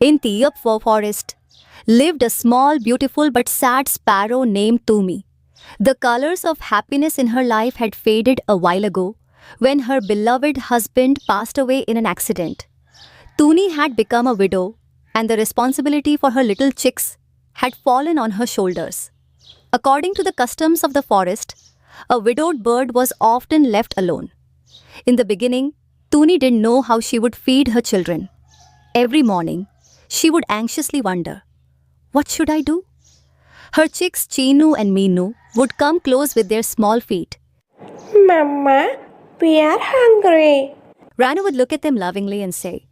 In the forest lived a small, beautiful but sad sparrow named Tumi. The colors of happiness in her life had faded a while ago when her beloved husband passed away in an accident. Tuni had become a widow, and the responsibility for her little chicks had fallen on her shoulders. According to the customs of the forest, a widowed bird was often left alone. In the beginning, Tuni didn't know how she would feed her children. Every morning, she would anxiously wonder, what should I do? Her chicks Chinu and Meenu would come close with their small feet. Mama, we are hungry. Rana would look at them lovingly and say,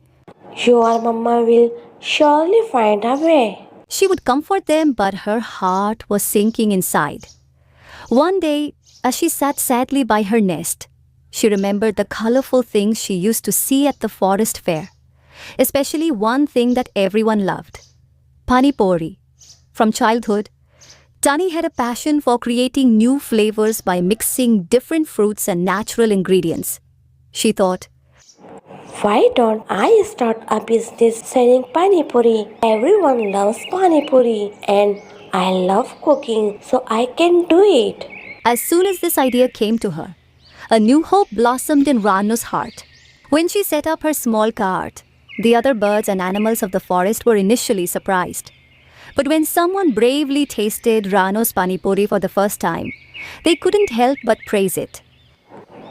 Your mama will surely find a way. She would comfort them, but her heart was sinking inside. One day, as she sat sadly by her nest, she remembered the colorful things she used to see at the forest fair, especially one thing that everyone loved, Pani puri. From childhood, Tani had a passion for creating new flavors by mixing different fruits and natural ingredients. She thought, Why don't I start a business selling pani puri? Everyone loves pani puri and I love cooking, so I can do it. as soon as this idea came to her, a new hope blossomed in Ranu's heart. When she set up her small cart, the other birds and animals of the forest were initially surprised. But when someone bravely tasted Ranu's pani puri for the first time, they couldn't help but praise it.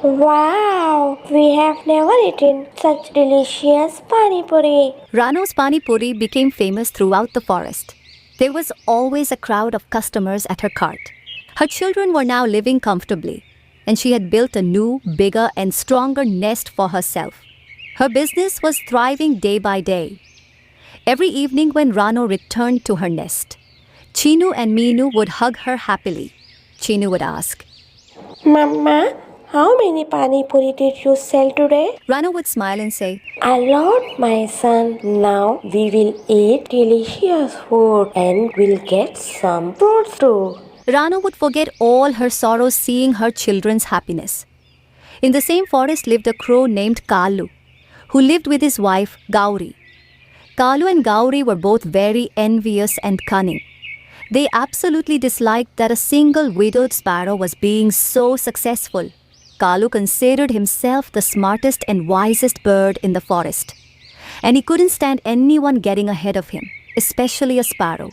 Wow, we have never eaten such delicious pani puri. Ranu's pani puri became famous throughout the forest. There was always a crowd of customers at her cart. Her children were now living comfortably, and she had built a new, bigger and stronger nest for herself. Her business was thriving day by day. Every evening when Rano returned to her nest, Chinu and Meenu would hug her happily. Chinu would ask, Mama, how many pani puri did you sell today? Rano would smile and say, A lot, my son. Now we will eat delicious food and we'll get some fruits too. Rano would forget all her sorrows seeing her children's happiness. In the same forest lived a crow named Kalu, who lived with his wife Gauri. Kalu and Gauri were both very envious and cunning. They absolutely disliked that a single widowed sparrow was being so successful. Kalu considered himself the smartest and wisest bird in the forest, and he couldn't stand anyone getting ahead of him, especially a sparrow.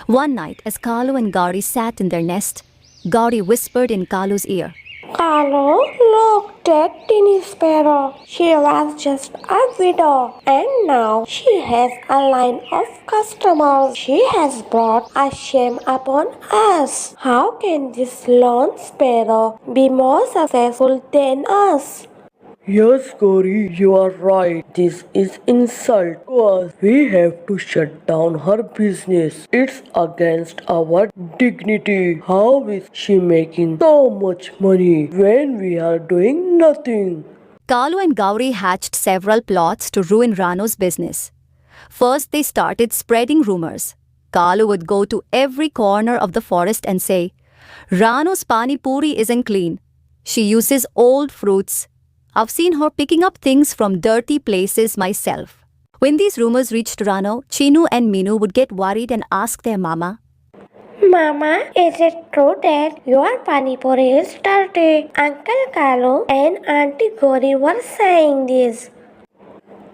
One night, as Kalu and Gauri sat in their nest, Gauri whispered in Kalu's ear, Carlo, look, that teeny sparrow. She was just a widow and now she has a line of customers. She has brought a shame upon us. How can this lone sparrow be more successful than us? Yes, Gauri, you are right. This is insult to us. We have to shut down her business. It's against our dignity. How is she making so much money when we are doing nothing? Kalu and Gauri hatched several plots to ruin Rano's business. First, they started spreading rumors. Kalu would go to every corner of the forest and say, Rano's pani puri isn't clean. She uses old fruits. I've seen her picking up things from dirty places myself. When these rumors reached Rano, Chinu and Meenu would get worried and ask their mama, Mama, is it true that your pani puri is dirty? Uncle Kalu and Auntie Gauri were saying this.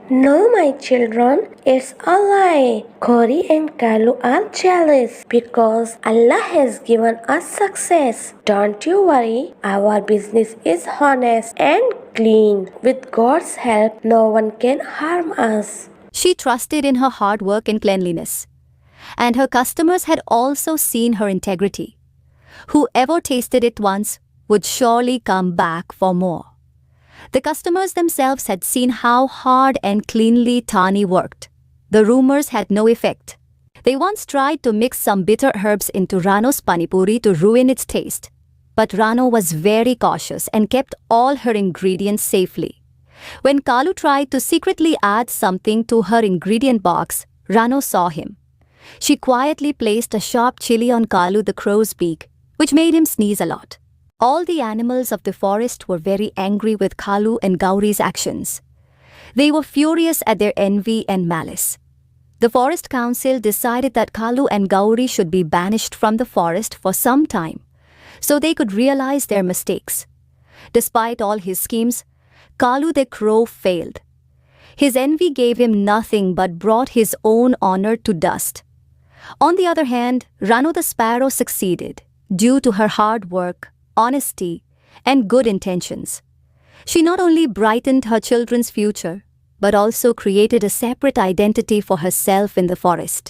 No, my children, it's a lie. Gauri and Kalu are jealous because Allah has given us success. Don't you worry, our business is honest and clean. With God's help, no one can harm us. She trusted in her hard work and cleanliness. And her customers had also seen her integrity. Whoever tasted it once would surely come back for more. The customers themselves had seen how hard and cleanly Tani worked. The rumors had no effect. They once tried to mix some bitter herbs into Rano's pani puri to ruin its taste. But Rano was very cautious and kept all her ingredients safely. When Kalu tried to secretly add something to her ingredient box, Rano saw him. She quietly placed a sharp chili on Kalu the crow's beak, which made him sneeze a lot. All the animals of the forest were very angry with Kalu and Gauri's actions. They were furious at their envy and malice. The forest council decided that Kalu and Gauri should be banished from the forest for some time, so they could realize their mistakes. Despite all his schemes, Kalu the crow failed. His envy gave him nothing but brought his own honor to dust. On the other hand, Ranu the sparrow succeeded due to her hard work, honesty, and good intentions. She not only brightened her children's future, but also created a separate identity for herself in the forest.